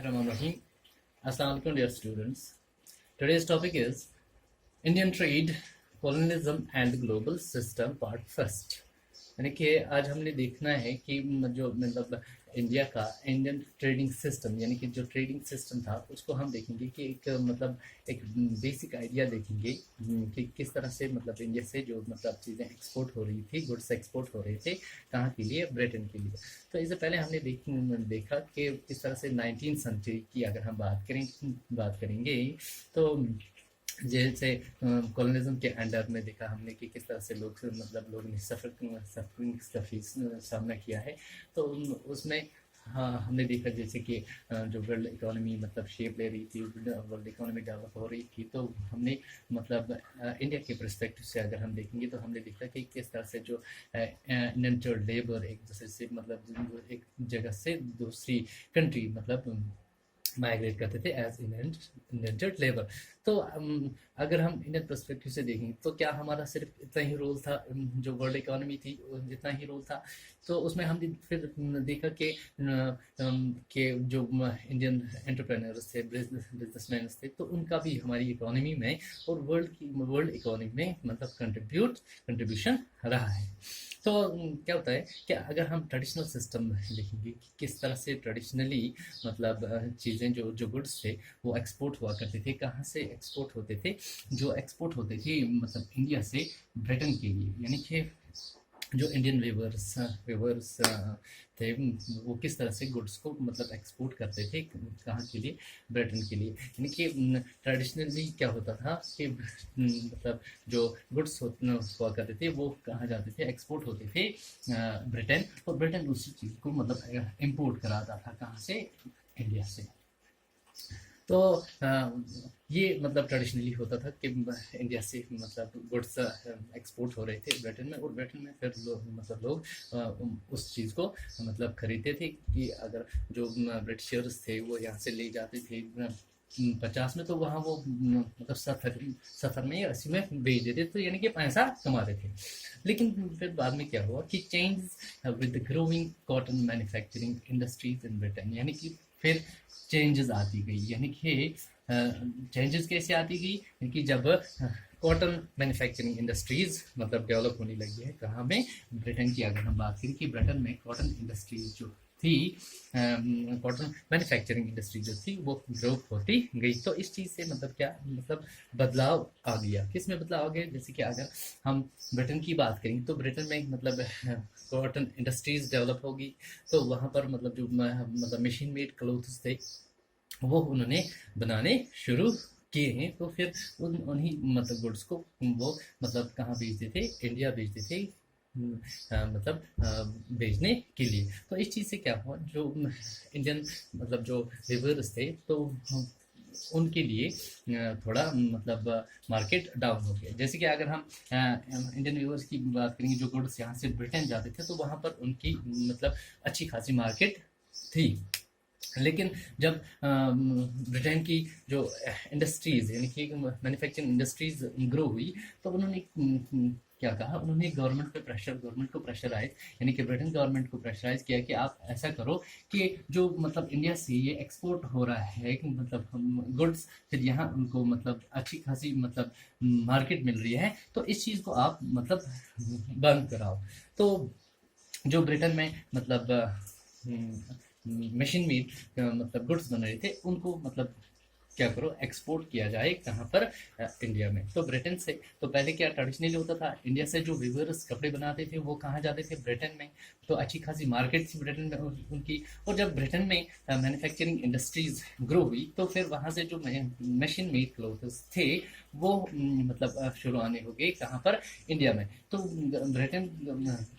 Bismillahirrahmanirrahim. Assalamu alaikum dear students. Today's topic is Indian trade, colonialism and global system part first. यानी कि आज हमने देखना है कि जो मतलब इंडिया का इंडियन ट्रेडिंग सिस्टम यानी कि जो ट्रेडिंग सिस्टम था उसको हम देखेंगे कि एक मतलब एक बेसिक आइडिया देखेंगे कि किस तरह से मतलब इंडिया से जो मतलब चीज़ें एक्सपोर्ट हो रही थी, गुड्स एक्सपोर्ट हो रहे थे, कहाँ के लिए, ब्रिटेन के लिए। तो इससे पहले हमने देखा कि किस तरह से 19th सेंचुरी की अगर हम बात करेंगे तो जैसे कॉलोनिज्म के अंडर में देखा हमने कि किस तरह से लोग ने सफरिंग का सामना किया है। तो उसमें हाँ हमने देखा जैसे कि जो वर्ल्ड इकोनॉमी मतलब शेप ले रही थी, वर्ल्ड इकोनॉमी डेवलप हो रही थी, तो हमने मतलब इंडिया के पर्सपेक्टिव से अगर हम देखेंगे तो हमने देखा कि किस तरह से जो इंडियन लेबर एक दूसरे से मतलब एक जगह से दूसरी कंट्री मतलब माइग्रेट करते थे एज इंडेंचर्ड लेबर। तो अगर हम इंडियन पर्सपेक्टिव से देखें तो क्या हमारा सिर्फ इतना ही रोल था, जो वर्ल्ड इकोनॉमी थी जितना ही रोल था। तो उसमें हमने फिर देखा कि जो इंडियन एंटरप्रेन्योर्स थे, बिजनेसमैन थे, तो उनका भी हमारी इकोनॉमी में और वर्ल्ड इकोनॉमी में मतलब कंट्रीब्यूशन रहा है। तो क्या होता है कि अगर हम ट्रेडिशनल सिस्टम देखेंगे कि किस तरह से ट्रेडिशनली मतलब चीज़ें जो गुड्स थे वो एक्सपोर्ट हुआ करते थे, कहाँ से एक्सपोर्ट होते थे, जो एक्सपोर्ट होते थे मतलब इंडिया से ब्रिटेन के लिए, यानी कि जो इंडियन वेवर्स थे वो किस तरह से गुड्स को मतलब एक्सपोर्ट करते थे, कहाँ के लिए, ब्रिटेन के लिए। यानी कि ट्रेडिशनली क्या होता था कि मतलब जो गुड्स हुआ करते थे वो कहाँ जाते थे, एक्सपोर्ट होते थे ब्रिटेन, और ब्रिटेन दूसरी चीज़ को मतलब इम्पोर्ट कराता था कहाँ से, इंडिया से। तो ये मतलब ट्रेडिशनली होता था कि इंडिया से मतलब गुड्स एक्सपोर्ट हो रहे थे ब्रिटेन में, और ब्रिटेन में फिर लोग उस चीज़ को मतलब खरीदते थे कि अगर जो ब्रिटिशर्स थे वो यहाँ से ले जाते थे 50 में, तो वहाँ वो मतलब 70 में या 80 में बेच देते, तो यानी कि पैसा कमाते थे। लेकिन फिर बाद में क्या हुआ कि change with the growing cotton manufacturing industries in Britain, यानी कि फिर चेंजेस आती गई। यानी कि चेंजेस कैसे आती गई कि जब कॉटन मैन्युफैक्चरिंग इंडस्ट्रीज मतलब डेवलप होने लगी है, कहाँ में, ब्रिटेन की अगर हम बात करें कि ब्रिटेन में कॉटन इंडस्ट्रीज जो थी, कॉटन मैन्युफैक्चरिंग इंडस्ट्री जो थी वो ग्रो होती गई। तो इस चीज़ से मतलब क्या मतलब बदलाव आ गया। किस में बदलाव आ गया, जैसे कि अगर हम ब्रिटेन की बात करेंगे तो ब्रिटेन में मतलब कॉटन इंडस्ट्रीज डेवलप होगी, तो वहाँ पर मतलब जो मतलब मशीन मेड क्लोथ्स थे वो उन्होंने बनाने शुरू किए हैं। तो फिर उन्हीं मतलब गुड्स को वो मतलब कहाँ बेचते थे, इंडिया बेचते थे मतलब भेजने के लिए। तो इस चीज़ से क्या हुआ, जो इंडियन मतलब जो वीवर्स थे तो उनके लिए थोड़ा मतलब मार्केट डाउन हो गया। जैसे कि अगर हम इंडियन व्यूअर्स की बात करेंगे, जो गुड्स यहाँ से ब्रिटेन जाते थे तो वहाँ पर उनकी मतलब अच्छी खासी मार्केट थी। लेकिन जब ब्रिटेन की जो इंडस्ट्रीज़ यानी कि मैन्युफैक्चरिंग इंडस्ट्रीज़ ग्रो हुई, तो उन्होंने क्या कहा, उन्होंने गवर्नमेंट को प्रेशराइज यानी कि ब्रिटेन गवर्नमेंट को प्रेशराइज किया कि आप ऐसा करो कि जो मतलब इंडिया से ये एक्सपोर्ट हो रहा है मतलब गुड्स, फिर यहाँ उनको मतलब अच्छी खासी मतलब मार्केट मिल रही है, तो इस चीज़ को आप मतलब बंद कराओ। तो जो ब्रिटेन में मतलब मशीन मेड मतलब गुड्स बन रहे थे उनको मतलब क्या करो, एक्सपोर्ट किया जाए कहाँ पर, इंडिया में। तो ब्रिटेन से तो पहले क्या ट्रेडिशनली होता था, इंडिया से जो वीवर्स कपड़े बनाते थे वो कहाँ जाते थे, ब्रिटेन में। तो अच्छी खासी मार्केट थी ब्रिटेन में उनकी। और जब ब्रिटेन में मैन्युफैक्चरिंग इंडस्ट्रीज ग्रो हुई तो फिर वहाँ से जो मशीन मेड क्लोथ्स थे वो मतलब शुरू आने हो गए कहाँ पर, इंडिया में। तो ब्रिटेन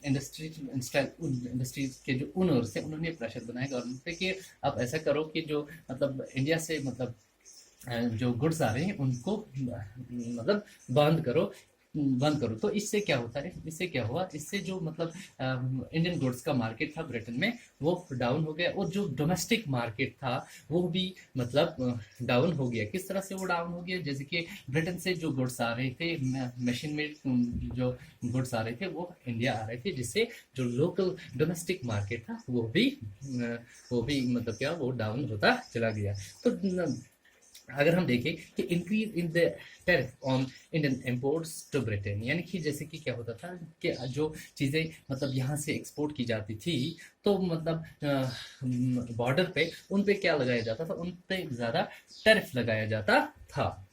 इंडस्ट्रीज के जो ओनर्स थे उन्होंने प्रेशर बनाया गवर्नमेंट पे कि आप ऐसा करो कि जो मतलब इंडिया से मतलब जो गुड्स आ रहे हैं उनको मतलब बंद करो, बंद करो। तो इससे क्या होता है, इससे क्या हुआ, इससे जो मतलब इंडियन गुड्स का मार्केट था ब्रिटेन में वो डाउन हो गया, और जो डोमेस्टिक मार्केट था वो भी मतलब डाउन हो गया। किस तरह से वो डाउन हो गया, जैसे कि ब्रिटेन से जो गुड्स आ रहे थे, मशीन मेड जो गुड्स आ रहे थे वो इंडिया आ रहे थे, जिससे जो लोकल डोमेस्टिक मार्केट था वो भी मतलब क्या, वो डाउन होता चला गया। तो अगर हम देखें कि increase in the tariff on Indian imports to Britain, यानी कि जैसे कि क्या होता था कि जो चीज़ें मतलब यहाँ से एक्सपोर्ट की जाती थी, तो मतलब बॉर्डर पे उन पे क्या लगाया जाता था, उन पे ज़्यादा टैरिफ लगाया जाता था।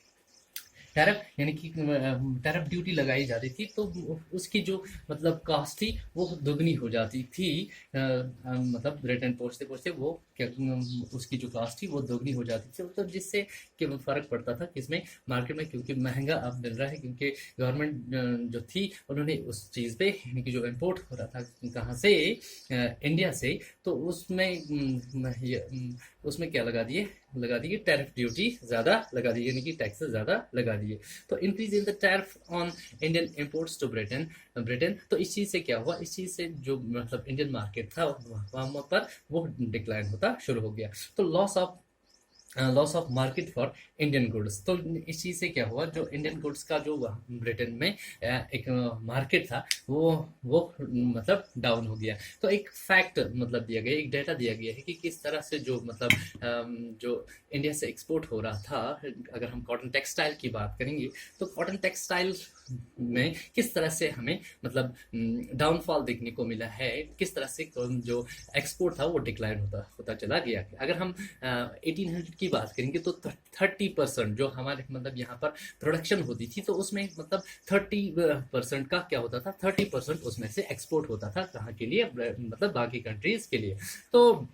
टैरिफ यानी कि टैरिफ ड्यूटी लगाई जाती थी, तो उसकी जो मतलब कास्ट थी वो दुगनी हो जाती थी। मतलब ब्रिटेन पहुंचते पहुंचते वो क्या उसकी जो कास्ट थी वो दोगुनी हो जाती थी, तो जिससे कि फर्क पड़ता था किसमें, मार्केट में, क्योंकि महंगा अब मिल रहा है, क्योंकि गवर्नमेंट जो थी उन्होंने उस चीज़ पे यानी कि जो इम्पोर्ट हो रहा था कहाँ से, इंडिया से, तो उसमें क्या लगा दिए टैरिफ ड्यूटी ज़्यादा लगा दी, यानी कि टैक्सेस ज़्यादा लगा दिए। तो increase in the tariff on Indian imports to Britain, तो इस चीज़ से क्या हुआ, इस चीज़ से जो मतलब इंडियन मार्केट था वहाँ पर वो डिक्लाइन होता शुरू हो गया। तो loss of market for Indian goods, तो इस चीज़ से क्या हुआ, जो इंडियन गुड्स का जो ब्रिटेन में एक मार्केट था वो मतलब डाउन हो गया। तो एक फैक्ट मतलब दिया गया, एक डेटा दिया गया है कि किस तरह से जो मतलब जो इंडिया से एक्सपोर्ट हो रहा था, अगर हम कॉटन टेक्सटाइल की बात करेंगे, तो कॉटन टेक्सटाइल में किस तरह से हमें मतलब डाउनफॉल देखने को मिला है, किस तरह से जो एक्सपोर्ट था वो डिक्लाइन होता चला गया। अगर हम 1800 की बात करेंगे तो 30% जो हमारे मतलब यहाँ पर प्रोडक्शन होती थी, तो उसमें मतलब 30% का क्या होता था, 30% उसमें से एक्सपोर्ट होता था, कहाँ के लिए, मतलब बाकी कंट्रीज के लिए। तो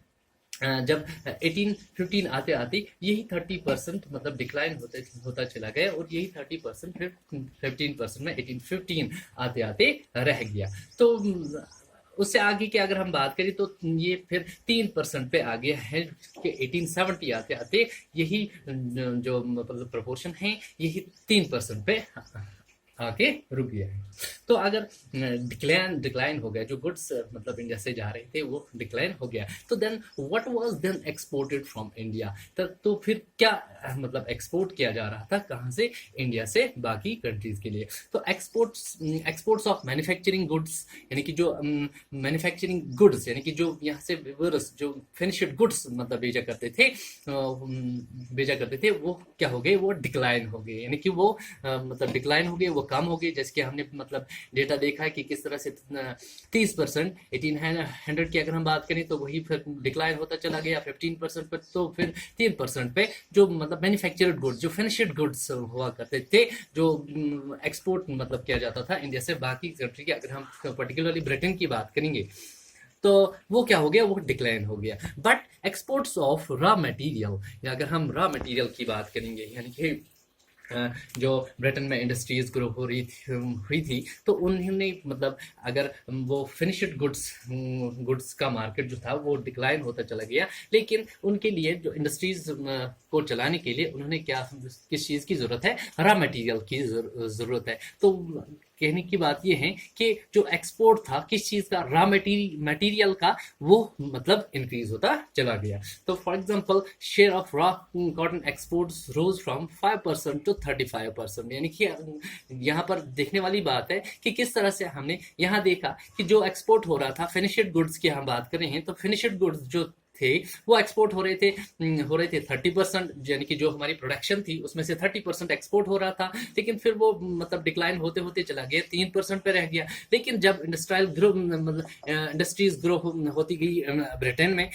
जब 1815 आते आते यही 30% मतलब डिक्लाइन होता चला गया, और यही 30% फिर 15% में 1815 आते आते रह गया। तो उससे आगे की अगर हम बात करें तो ये फिर 3% पे आ गया है कि 1870 आते आते यही जो मतलब प्रोपोर्शन है यही 3% पे आके रुक गया है। तो अगर डिक्लाइन हो गया, जो गुड्स मतलब इंडिया से जा रहे थे वो डिक्लाइन हो गया, तो then what was then exported from India, तो फिर क्या मतलब एक्सपोर्ट किया जा रहा था, कहाँ से, इंडिया से बाकी कंट्रीज के लिए। तो एक्सपोर्ट्स ऑफ मैन्युफैक्चरिंग गुड्स, यानी कि जो मैन्युफैक्चरिंग गुड्स यानी कि जो यहाँ से जो फिनिश्ड गुड्स मतलब भेजा करते थे वो क्या हो गए, वो डिक्लाइन हो गए, यानी कि वो मतलब डिक्लाइन हो गए, वो कम हो गए। जैसे कि हमने मतलब डेटा देखा है कि किस तरह से 30% 1800 की अगर हम बात करें तो वही फिर डिक्लाइन होता चला गया 15% पर, तो फिर 3% पे जो मतलब मैन्युफैक्चर्ड गुड्स, जो फिनिश्ड गुड्स हुआ करते थे, जो एक्सपोर्ट मतलब किया जाता था इंडिया से बाकी कंट्री के, अगर हम पर्टिकुलरली ब्रिटेन की बात करेंगे तो वो क्या हो गया, वो डिक्लाइन हो गया। But exports of raw material, या अगर हम रॉ मटेरियल की बात करेंगे, यानी कि जो ब्रिटेन में इंडस्ट्रीज ग्रो हुई थी, तो उन्होंने मतलब अगर वो फिनिश्ड गुड्स का मार्केट जो था वो डिक्लाइन होता चला गया, लेकिन उनके लिए जो इंडस्ट्रीज को चलाने के लिए उन्होंने किस चीज़ की ज़रूरत है, रॉ मटेरियल की ज़रूरत है। तो कहने की बात यह है कि जो एक्सपोर्ट था किस चीज़ का, रॉ मटेरियल का, वो मतलब इंक्रीज होता चला गया। तो for example share of raw cotton exports rose from 5% to 35%, यानी कि यहाँ पर देखने वाली बात है कि किस तरह से हमने यहाँ देखा कि जो एक्सपोर्ट हो रहा था, फिनिश्ड गुड्स की हम बात कर रहे हैं, तो फिनिश्ड गुड्स जो थे वो एक्सपोर्ट हो रहे थे 30%, यानी कि जो हमारी प्रोडक्शन थी उसमें से 30% एक्सपोर्ट हो रहा था, लेकिन फिर वो मतलब डिक्लाइन होते होते चला गया, 3% पे रह गया। लेकिन जब इंडस्ट्रियल ग्रो मतलब इंडस्ट्रीज ग्रो होती गई ब्रिटेन में,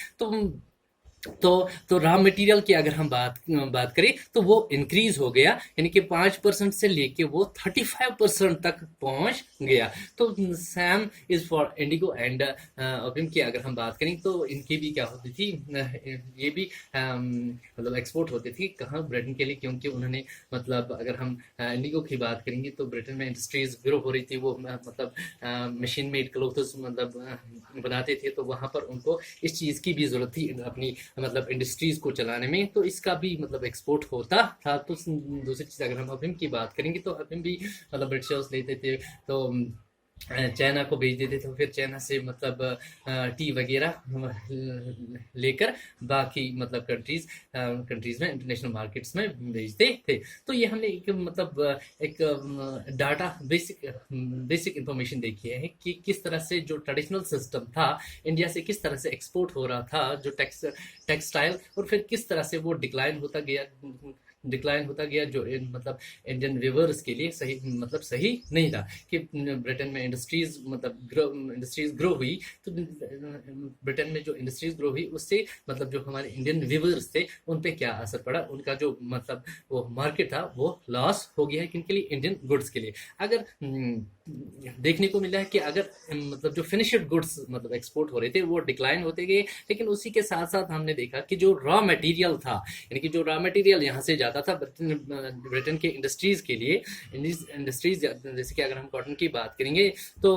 तो रॉ मटेरियल की अगर हम बात करें तो वो इंक्रीज हो गया, यानी कि 5% से लेके वो 35% तक पहुंच गया। तो Sam is for Indigo and opium की अगर हम बात करें तो इनकी भी क्या होती थी, ये भी मतलब एक्सपोर्ट होती थी कहाँ, ब्रिटेन के लिए, क्योंकि उन्होंने मतलब अगर हम इंडिगो की बात करेंगे तो ब्रिटेन में इंडस्ट्रीज ग्रो हो रही थी, वो मतलब मशीन मेड क्लोथ्स मतलब बनाते थे, तो वहाँ पर उनको इस चीज़ की भी जरूरत थी अपनी मतलब इंडस्ट्रीज को चलाने में, तो इसका भी मतलब एक्सपोर्ट होता था। तो दूसरी चीज अगर हम अफीम की बात करेंगे तो अफीम भी मतलब ब्रिटिशर्स लेते थे, तो चाइना को भेज देते थे, फिर चाइना से मतलब टी वगैरह लेकर बाकी मतलब कंट्रीज में इंटरनेशनल मार्केट्स में भेजते थे। तो ये हमने एक मतलब एक डाटा बेसिक इंफॉर्मेशन देखी है कि किस तरह से जो ट्रेडिशनल सिस्टम था इंडिया से किस तरह से एक्सपोर्ट हो रहा था जो टेक्सटाइल, और फिर किस तरह से वो डिक्लाइन होता गया जो मतलब इंडियन व्यूअर्स के लिए सही मतलब सही नहीं था कि ब्रिटेन में इंडस्ट्रीज ग्रो हुई, तो ब्रिटेन में जो इंडस्ट्रीज ग्रो हुई उससे मतलब जो हमारे इंडियन व्यूअर्स थे उन पे क्या असर पड़ा, उनका जो मतलब वो मार्केट था वो लॉस हो गया है किनके लिए, इंडियन गुड्स के लिए। अगर देखने को मिला है कि अगर मतलब जो फिनिश्ड गुड्स मतलब एक्सपोर्ट हो रहे थे वो डिक्लाइन होते गए, लेकिन उसी के साथ साथ हमने देखा कि जो रॉ मटेरियल था, यानी कि जो रॉ मटेरियल यहाँ से जाता था ब्रिटेन के इंडस्ट्रीज के लिए, इंडस्ट्रीज जैसे कि अगर हम कॉटन की बात करेंगे तो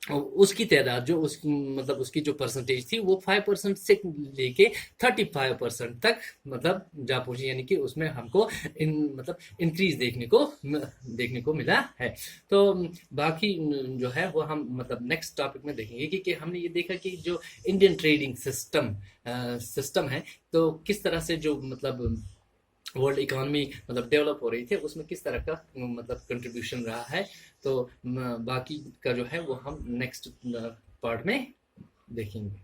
उसकी तादाद जो मतलब उसकी जो परसेंटेज थी वो 5% से लेके 35% तक मतलब जा पहुंची, यानी कि उसमें हमको मतलब इंक्रीज देखने को मिला है। तो बाकी जो है वो हम मतलब नेक्स्ट टॉपिक में देखेंगे कि हमने ये देखा कि जो इंडियन ट्रेडिंग सिस्टम है तो किस तरह से जो मतलब वर्ल्ड इकोनॉमी मतलब डेवलप हो रही थी उसमें किस तरह का मतलब कंट्रीब्यूशन रहा है। तो बाकी का जो है वो हम नेक्स्ट पार्ट में देखेंगे।